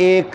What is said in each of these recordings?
1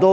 2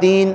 3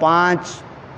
5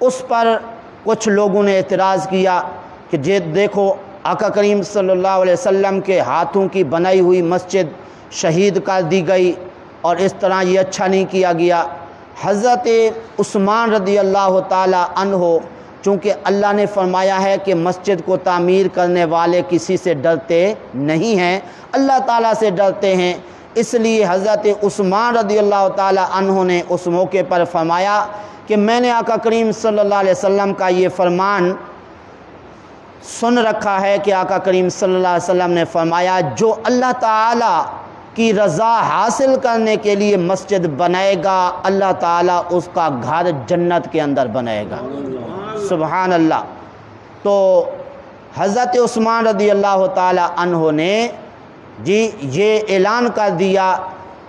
اس پر کچھ لوگوں نے اعتراض کیا کہ دیکھو آقا کریم صلی اللہ علیہ وسلم کے ہاتھوں کی بنائی ہوئی مسجد شہید کر دی گئی اور اس طرح یہ اچھا نہیں کیا گیا۔ حضرت عثمان رضی اللہ تعالی عنہ چونکہ اللہ نے فرمایا ہے کہ مسجد کو تعمیر کرنے والے کسی سے ڈرتے نہیں ہیں، اللہ تعالیٰ سے ڈرتے ہیں، اس لیے حضرت عثمان رضی اللہ تعالی عنہ نے اس موقع پر فرمایا کہ میں نے آقا کریم صلی اللہ علیہ وسلم کا یہ فرمان سن رکھا ہے کہ آقا کریم صلی اللہ علیہ وسلم نے فرمایا جو اللہ تعالیٰ کی رضا حاصل کرنے کے لیے مسجد بنائے گا اللہ تعالیٰ اس کا گھر جنت کے اندر بنائے گا۔ سبحان اللہ۔ تو حضرت عثمان رضی اللہ تعالی عنہ نے یہ اعلان کر دیا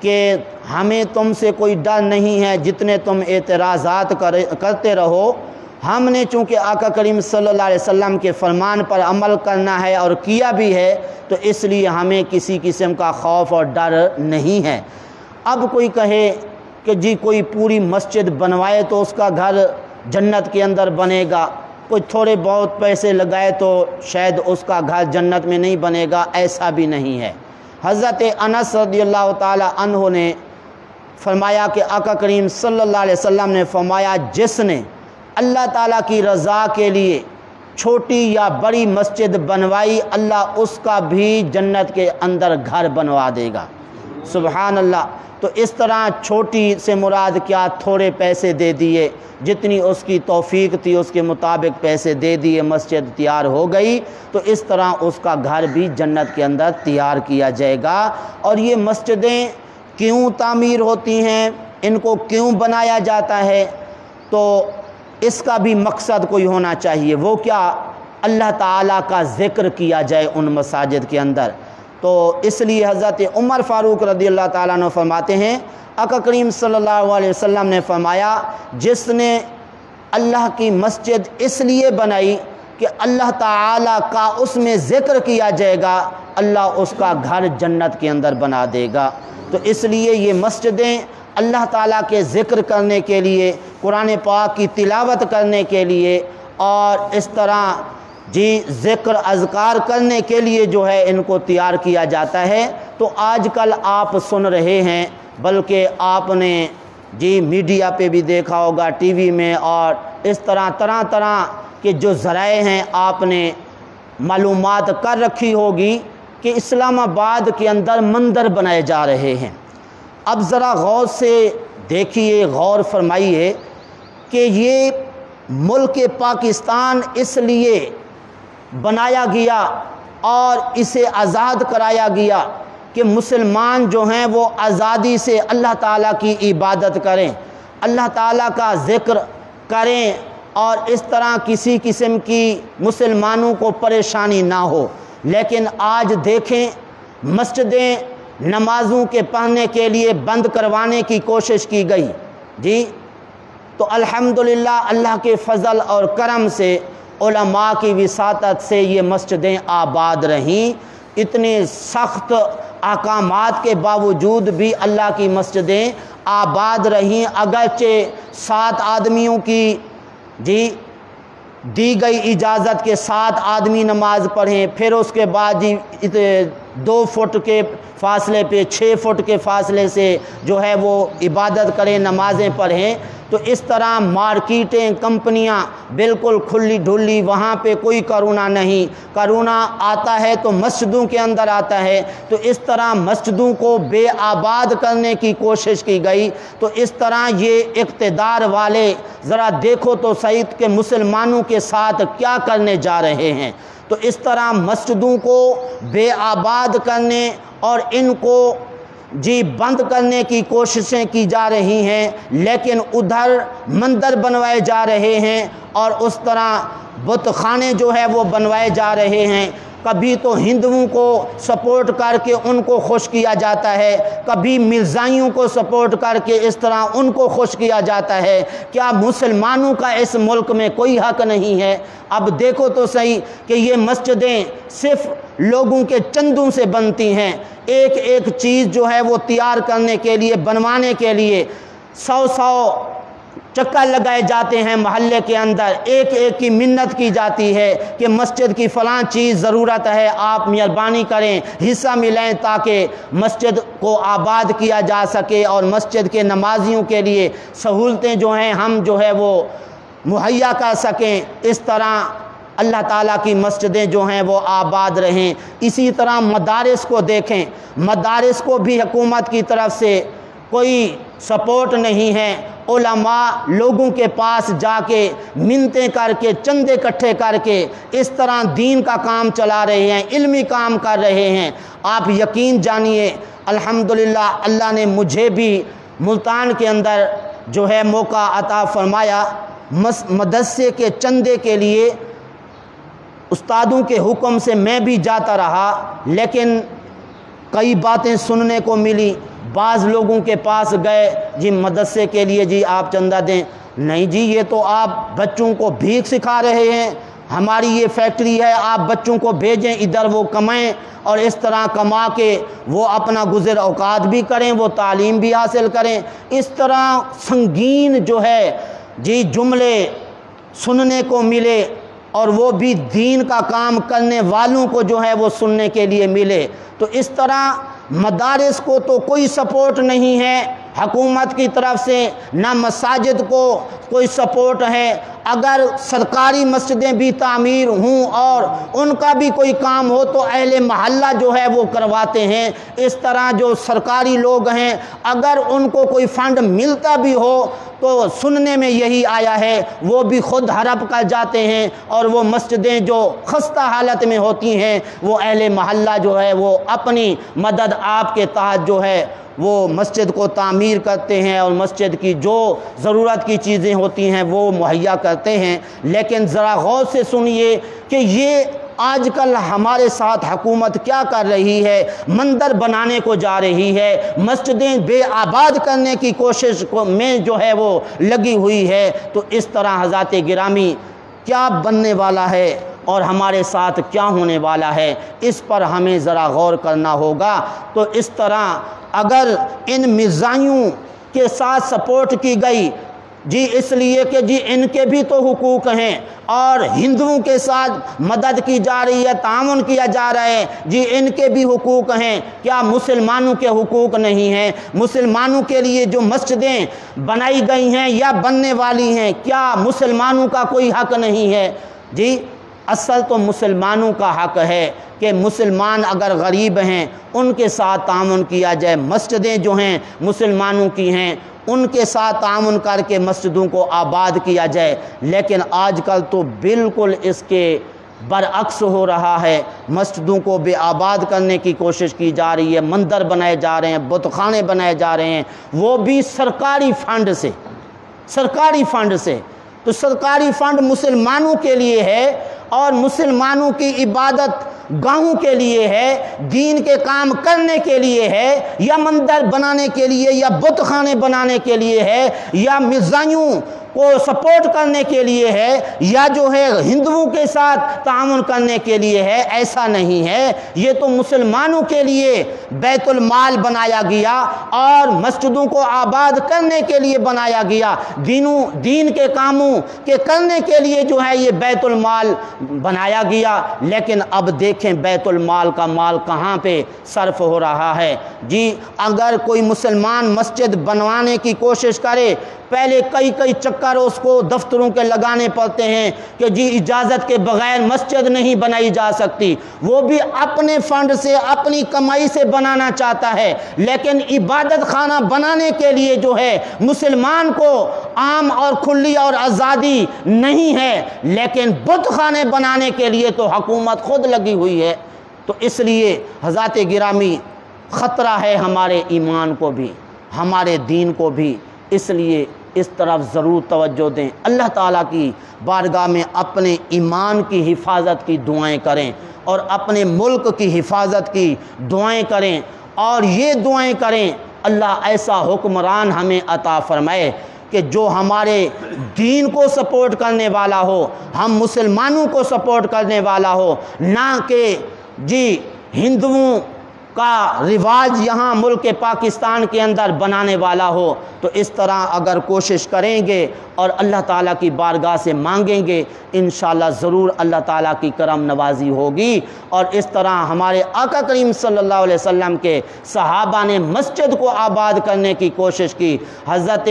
کہ ہمیں تم سے کوئی ڈر نہیں ہے، جتنے تم اعتراضات کرتے رہو، ہم نے چونکہ آقا کریم صلی اللہ علیہ وسلم کے فرمان پر عمل کرنا ہے اور کیا بھی ہے، تو اس لیے ہمیں کسی قسم کا خوف اور ڈر نہیں ہے۔ اب کوئی کہے کہ کوئی پوری مسجد بنوائے تو اس کا گھر جنت کے اندر بنے گا، کوئی تھوڑے بہت پیسے لگائے تو شاید اس کا گھر جنت میں نہیں بنے گا، ایسا بھی نہیں ہے۔ حضرت انس رضی اللہ تعالی عنہ نے فرمایا کہ آقا کریم صلی اللہ علیہ وسلم نے فرمایا جس نے اللہ تعالیٰ کی رضا کے لیے چھوٹی یا بڑی مسجد بنوائی اللہ اس کا بھی جنت کے اندر گھر بنوا دے گا۔ سبحان اللہ۔ تو اس طرح چھوٹی سے مراد کیا، تھوڑے پیسے دے دیے، جتنی اس کی توفیق تھی اس کے مطابق پیسے دے دیے، مسجد تیار ہو گئی، تو اس طرح اس کا گھر بھی جنت کے اندر تیار کیا جائے گا۔ اور یہ مسجدیں کیوں تعمیر ہوتی ہیں، ان کو کیوں بنایا جاتا ہے، تو اس کا بھی مقصد کوئی ہونا چاہیے۔ وہ کیا، اللہ تعالیٰ کا ذکر کیا جائے ان مساجد کے اندر۔ تو اس لیے حضرت عمر فاروق رضی اللہ تعالیٰ عنہ فرماتے ہیں آقا کریم صلی اللہ علیہ وسلم نے فرمایا جس نے اللہ کی مسجد اس لیے بنائی کہ اللہ تعالیٰ کا اس میں ذکر کیا جائے گا اللہ اس کا گھر جنت کے اندر بنا دے گا۔ تو اس لیے یہ مسجدیں اللہ تعالیٰ کے ذکر کرنے کے لیے، قرآن پاک کی تلاوت کرنے کے لیے اور اس طرح ذکر اذکار کرنے کے لیے جو ہے ان کو تیار کیا جاتا ہے۔ تو آج کل آپ سن رہے ہیں، بلکہ آپ نے میڈیا پہ بھی دیکھا ہوگا، ٹی وی میں، اور اس طرح طرح کے جو ذرائع ہیں آپ نے معلومات کر رکھی ہوگی کہ اسلام آباد کے اندر مندر بنائے جا رہے ہیں۔ اب ذرا غور سے دیکھیے، غور فرمائیے کہ یہ ملک پاکستان اس لیے بنایا گیا اور اسے آزاد کرایا گیا کہ مسلمان جو ہیں وہ آزادی سے اللہ تعالیٰ کی عبادت کریں، اللہ تعالیٰ کا ذکر کریں، اور اس طرح کسی قسم کی مسلمانوں کو پریشانی نہ ہو۔ لیکن آج دیکھیں مسجدیں نمازوں کے پڑھنے کے لیے بند کروانے کی کوشش کی گئی، تو الحمدللہ اللہ کے فضل اور کرم سے علماء کی وساطت سے یہ مسجدیں آباد رہیں۔ اتنے سخت احکامات کے باوجود بھی اللہ کی مسجدیں آباد رہیں، اگرچہ 7 آدمیوں کی دی گئی اجازت کے 7 آدمی نماز پڑھیں، پھر اس کے بعد 2 فٹ کے فاصلے پہ 6 فٹ کے فاصلے سے جو ہے وہ عبادت کریں، نمازیں پڑھیں، تو اس طرح مارکیٹیں، کمپنیاں بالکل کھلی ڈھلی، وہاں پہ کوئی کرونا نہیں، کرونا آتا ہے تو مسجدوں کے اندر آتا ہے، تو اس طرح مسجدوں کو بے آباد کرنے کی کوشش کی گئی۔ تو اس طرح یہ اقتدار والے ذرا دیکھو تو صحیح کہ مسلمانوں کے ساتھ کیا کرنے جا رہے ہیں۔ تو اس طرح مسجدوں کو بے آباد کرنے اور ان کو بند کرنے کی کوششیں کی جا رہی ہیں، لیکن ادھر مندر بنوائے جا رہے ہیں اور اس طرح بت خانے جو ہے وہ بنوائے جا رہے ہیں۔ کبھی تو ہندوؤں کو سپورٹ کر کے ان کو خوش کیا جاتا ہے، کبھی مرزائیوں کو سپورٹ کر کے اس طرح ان کو خوش کیا جاتا ہے۔ کیا مسلمانوں کا اس ملک میں کوئی حق نہیں ہے؟ اب دیکھو تو صحیح کہ یہ مسجدیں صرف لوگوں کے چندوں سے بنتی ہیں، ایک چیز جو ہے وہ تیار کرنے کے لیے، بنوانے کے لیے 100 چکر لگائے جاتے ہیں محلے کے اندر، ایک ایک کی منت کی جاتی ہے کہ مسجد کی فلاں چیز ضرورت ہے، آپ مہربانی کریں حصہ ملیں تاکہ مسجد کو آباد کیا جا سکے اور مسجد کے نمازیوں کے لیے سہولتیں جو ہیں ہم جو ہے وہ مہیا کر سکیں، اس طرح اللہ تعالیٰ کی مسجدیں جو ہیں وہ آباد رہیں۔ اسی طرح مدارس کو دیکھیں، مدارس کو بھی حکومت کی طرف سے کوئی سپورٹ نہیں ہے، علماء لوگوں کے پاس جا کے منتیں کر کے چندے اکٹھے کر کے اس طرح دین کا کام چلا رہے ہیں، علمی کام کر رہے ہیں۔ آپ یقین جانیے الحمدللہ اللہ نے مجھے بھی ملتان کے اندر جو ہے موقع عطا فرمایا، مدرسے کے چندے کے لیے استادوں کے حکم سے میں بھی جاتا رہا، لیکن کئی باتیں سننے کو ملی۔ بعض لوگوں کے پاس گئے، جی مدرسے کے لیے جی آپ چندہ دیں، نہیں جی یہ تو آپ بچوں کو بھیک سکھا رہے ہیں، ہماری یہ فیکٹری ہے، آپ بچوں کو بھیجیں ادھر وہ کمائیں اور اس طرح کما کے وہ اپنا گزر اوقات بھی کریں، وہ تعلیم بھی حاصل کریں۔ اس طرح سنگین جو ہے جی جملے سننے کو ملے، اور وہ بھی دین کا کام کرنے والوں کو جو ہے وہ سننے کے لیے ملے۔ تو اس طرح مدارس کو تو کوئی سپورٹ نہیں ہے حکومت کی طرف سے، نہ مساجد کو کوئی سپورٹ ہے۔ اگر سرکاری مسجدیں بھی تعمیر ہوں اور ان کا بھی کوئی کام ہو تو اہل محلہ جو ہے وہ کرواتے ہیں۔ اس طرح جو سرکاری لوگ ہیں اگر ان کو کوئی فنڈ ملتا بھی ہو تو سننے میں یہی آیا ہے وہ بھی خود ہڑپ کر جاتے ہیں، اور وہ مسجدیں جو خستہ حالت میں ہوتی ہیں وہ اہل محلہ جو ہے وہ اپنی مدد آپ کے تحت جو ہے وہ مسجد کو تعمیر کرتے ہیں اور مسجد کی جو ضرورت کی چیزیں ہوتی ہیں وہ مہیا کرتے ہیں۔ لیکن ذرا غور سے سنیے کہ یہ آج کل ہمارے ساتھ حکومت کیا کر رہی ہے، مندر بنانے کو جا رہی ہے، مسجدیں بے آباد کرنے کی کوشش میں جو ہے وہ لگی ہوئی ہے۔ تو اس طرح حضرات گرامی کیا بننے والا ہے اور ہمارے ساتھ کیا ہونے والا ہے، اس پر ہمیں ذرا غور کرنا ہوگا۔ تو اس طرح اگر ان مرزائیوں کے ساتھ سپورٹ کی گئی جی اس لیے کہ جی ان کے بھی تو حقوق ہیں، اور ہندوؤں کے ساتھ مدد کی جا رہی ہے، تعاون کیا جا رہا ہے، جی ان کے بھی حقوق ہیں، کیا مسلمانوں کے حقوق نہیں ہیں؟ مسلمانوں کے لیے جو مسجدیں بنائی گئی ہیں یا بننے والی ہیں کیا مسلمانوں کا کوئی حق نہیں ہے؟ جی اصل تو مسلمانوں کا حق ہے کہ مسلمان اگر غریب ہیں ان کے ساتھ تعاون کیا جائے، مسجدیں جو ہیں مسلمانوں کی ہیں ان کے ساتھ تعاون کر کے مسجدوں کو آباد کیا جائے۔ لیکن آج کل تو بالکل اس کے برعکس ہو رہا ہے، مسجدوں کو بے آباد کرنے کی کوشش کی جا رہی ہے، مندر بنائے جا رہے ہیں، بت خانے بنائے جا رہے ہیں، وہ بھی سرکاری فنڈ سے، سرکاری فنڈ سے۔ تو سرکاری فنڈ مسلمانوں کے لیے ہے اور مسلمانوں کی عبادت گاہوں کے لیے ہے، دین کے کام کرنے کے لیے ہے، یا مندر بنانے کے لیے یا بت خانے بنانے کے لیے ہے، یا مرزائیوں کو سپورٹ کرنے کے لیے ہے، یا جو ہے ہندوؤں کے ساتھ تعاون کرنے کے لیے ہے؟ ایسا نہیں ہے، یہ تو مسلمانوں کے لیے بیت المال بنایا گیا اور مسجدوں کو آباد کرنے کے لیے بنایا گیا، دین کے کاموں کے کرنے کے لیے جو ہے یہ بیت المال بنایا گیا۔ لیکن اب دیکھیں بیت المال کا مال کہاں پہ صرف ہو رہا ہے۔ جی اگر کوئی مسلمان مسجد بنوانے کی کوشش کرے، پہلے کئی چکر اس کو دفتروں کے لگانے پڑتے ہیں کہ جی اجازت کے بغیر مسجد نہیں بنائی جا سکتی، وہ بھی اپنے فنڈ سے اپنی کمائی سے بنانا چاہتا ہے، لیکن عبادت خانہ بنانے کے لیے جو ہے مسلمان کو عام اور کھلی اور آزادی نہیں ہے، لیکن بت خانے بنانے کے لیے تو حکومت خود لگی ہوئی ہے۔ تو اس لیے حضرات گرامی خطرہ ہے ہمارے ایمان کو بھی، ہمارے دین کو بھی، اس لیے اس طرف ضرور توجہ دیں۔ اللہ تعالیٰ کی بارگاہ میں اپنے ایمان کی حفاظت کی دعائیں کریں اور اپنے ملک کی حفاظت کی دعائیں کریں، اور یہ دعائیں کریں اللہ ایسا حکمران ہمیں عطا فرمائے کہ جو ہمارے دین کو سپورٹ کرنے والا ہو، ہم مسلمانوں کو سپورٹ کرنے والا ہو، نہ کہ جی ہندوؤں کا رواج یہاں ملک پاکستان کے اندر بنانے والا ہو، تو اس طرح اگر کوشش کریں گے اور اللہ تعالیٰ کی بارگاہ سے مانگیں گے، انشاءاللہ ضرور اللہ تعالیٰ کی کرم نوازی ہوگی۔ اور اس طرح ہمارے آقا کریم صلی اللہ علیہ وسلم کے صحابہ نے مسجد کو آباد کرنے کی کوشش کی۔ حضرت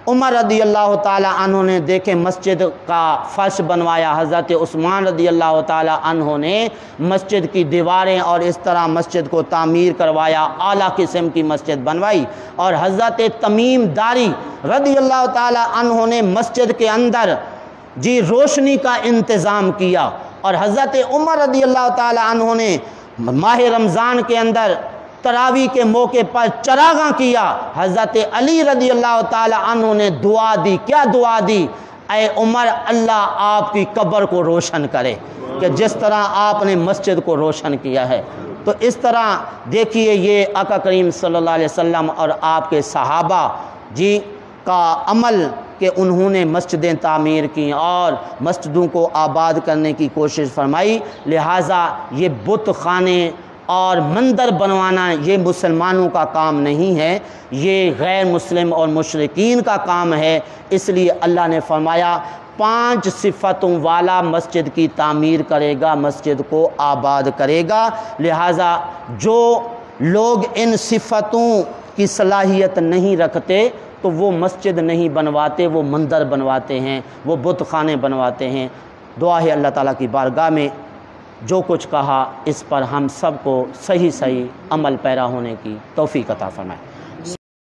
عمر رضی اللہ تعالی عنہ نے دیکھیں مسجد کا فرش بنوایا، حضرت عثمان رضی اللہ تعالی عنہ نے مسجد کی دیواریں اور اس طرح مسجد کو تعمیر کروایا، اعلیٰ قسم کی مسجد بنوائی، اور حضرت تمیم داری رضی اللہ تعالی عنہ نے مسجد کے اندر روشنی کا انتظام کیا، اور حضرت عمر رضی اللہ تعالی عنہ نے ماہ رمضان کے اندر تراویح کے موقع پر چراغاں کیا۔ حضرت علی رضی اللہ تعالی عنہ نے دعا دی، کیا دعا دی؟ اے عمر، اللہ آپ کی قبر کو روشن کرے، کہ جس طرح آپ نے مسجد کو روشن کیا ہے۔ تو اس طرح دیکھیے یہ آقا کریم صلی اللہ علیہ وسلم اور آپ کے صحابہ کا عمل کہ انہوں نے مسجدیں تعمیر کی اور مسجدوں کو آباد کرنے کی کوشش فرمائی۔ لہٰذا یہ بت خانے اور مندر بنوانا یہ مسلمانوں کا کام نہیں ہے، یہ غیر مسلم اور مشرکین کا کام ہے۔ اس لیے اللہ نے فرمایا 5 صفتوں والا مسجد کی تعمیر کرے گا، مسجد کو آباد کرے گا۔ لہٰذا جو لوگ ان صفتوں کی صلاحیت نہیں رکھتے تو وہ مسجد نہیں بنواتے، وہ مندر بنواتے ہیں، وہ بت خانے بنواتے ہیں۔ دعا ہے اللہ تعالیٰ کی بارگاہ میں جو کچھ کہا اس پر ہم سب کو صحیح عمل پیرا ہونے کی توفیق عطا فرمائے۔